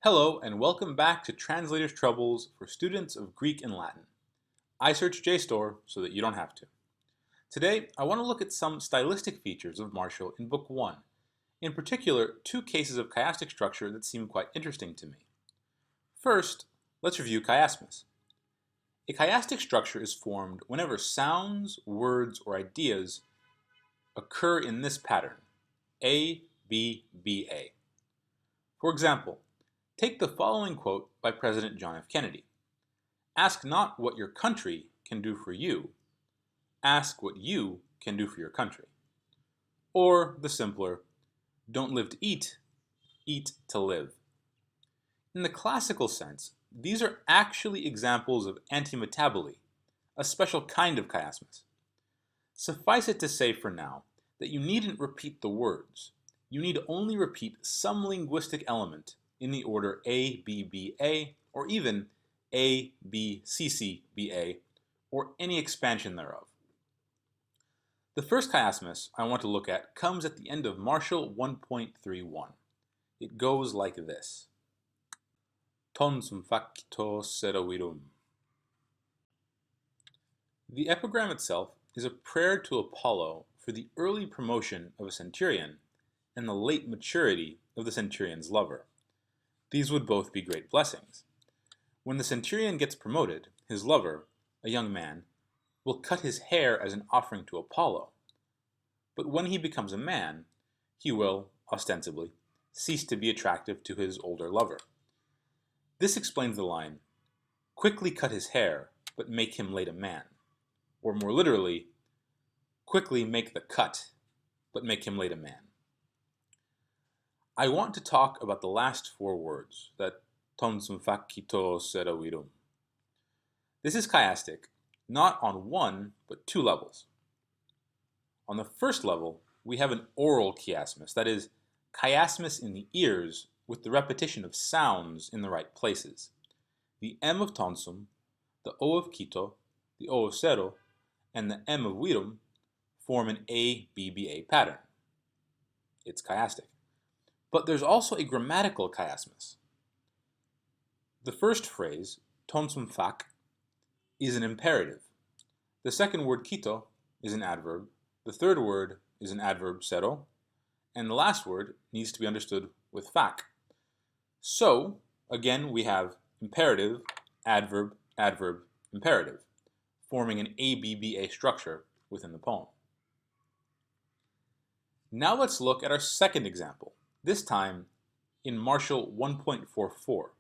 Hello and welcome back to Translator's Troubles for students of Greek and Latin. I search JSTOR so that you don't have to. Today, I want to look at some stylistic features of Martial in Book 1. In particular, two cases of chiastic structure that seem quite interesting to me. First, let's review chiasmus. A chiastic structure is formed whenever sounds, words, or ideas occur in this pattern, A, B, B, A. For example, take the following quote by President John F. Kennedy. Ask not what your country can do for you. Ask what you can do for your country. Or the simpler, don't live to eat, eat to live. In the classical sense, these are actually examples of antimetaboly, a special kind of chiasmus. Suffice it to say for now that you needn't repeat the words. You need only repeat some linguistic element in the order A, B, B, A, or even A, B, C, C, B, A, or any expansion thereof. The first chiasmus I want to look at comes at the end of Martial 1.31. It goes like this. Ton sum facito serovirum. The epigram itself is a prayer to Apollo for the early promotion of a centurion and the late maturity of the centurion's lover. These would both be great blessings. When the centurion gets promoted, his lover, a young man, will cut his hair as an offering to Apollo. But when he becomes a man, he will, ostensibly, cease to be attractive to his older lover. This explains the line, quickly cut his hair, but make him late a man. Or more literally, quickly make the cut, but make him late a man. I want to talk about the last four words, that ton sum facito serovirum. This is chiastic, not on one, but two levels. On the first level, we have an oral chiasmus, that is, chiasmus in the ears with the repetition of sounds in the right places. The M of tonsum, the O of kito, the O of sero, and the M of virum form an A-B-B-A pattern. It's chiastic. But there's also a grammatical chiasmus. The first phrase, ton sum fac, is an imperative. The second word kito is an adverb. The third word is an adverb sero. And the last word needs to be understood with fac. So, again, we have imperative, adverb, adverb, imperative, forming an ABBA structure within the poem. Now let's look at our second example, this time in Martial 1.44.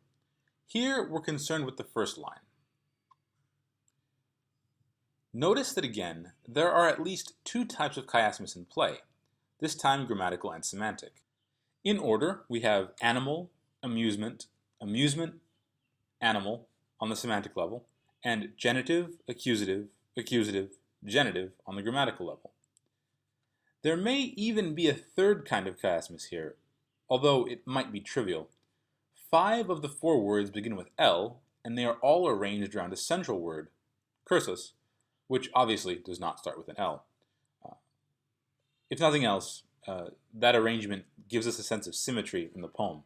Here we're concerned with the first line. Notice that again, there are at least two types of chiasmus in play, this time grammatical and semantic. In order, we have animal, amusement, amusement, animal on the semantic level, and genitive, accusative, accusative, genitive on the grammatical level. There may even be a third kind of chiasmus here, although it might be trivial. 5 of the 4 words begin with L, and they are all arranged around a central word, cursus, which obviously does not start with an L. If nothing else, that arrangement gives us a sense of symmetry in the poem.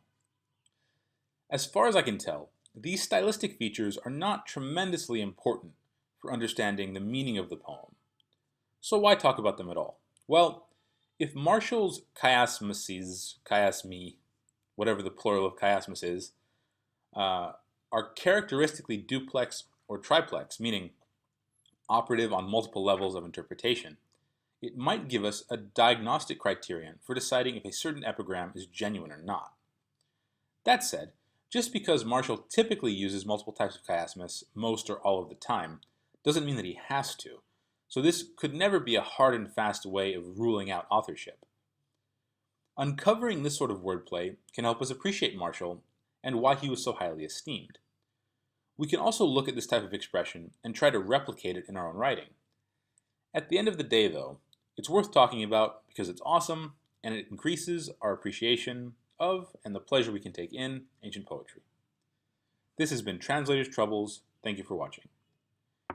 As far as I can tell, these stylistic features are not tremendously important for understanding the meaning of the poem. So why talk about them at all? Well, if Martial's chiasmuses, chiasmi, whatever the plural of chiasmus is, are characteristically duplex or triplex, meaning operative on multiple levels of interpretation, it might give us a diagnostic criterion for deciding if a certain epigram is genuine or not. That said, just because Martial typically uses multiple types of chiasmus most or all of the time, doesn't mean that he has to. So this could never be a hard and fast way of ruling out authorship. Uncovering this sort of wordplay can help us appreciate Martial and why he was so highly esteemed. We can also look at this type of expression and try to replicate it in our own writing. At the end of the day, though, it's worth talking about because it's awesome and it increases our appreciation of and the pleasure we can take in ancient poetry. This has been Translator's Troubles. Thank you for watching.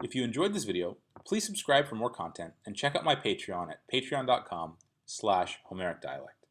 If you enjoyed this video, please subscribe for more content and check out my Patreon at patreon.com/Homeric Dialect.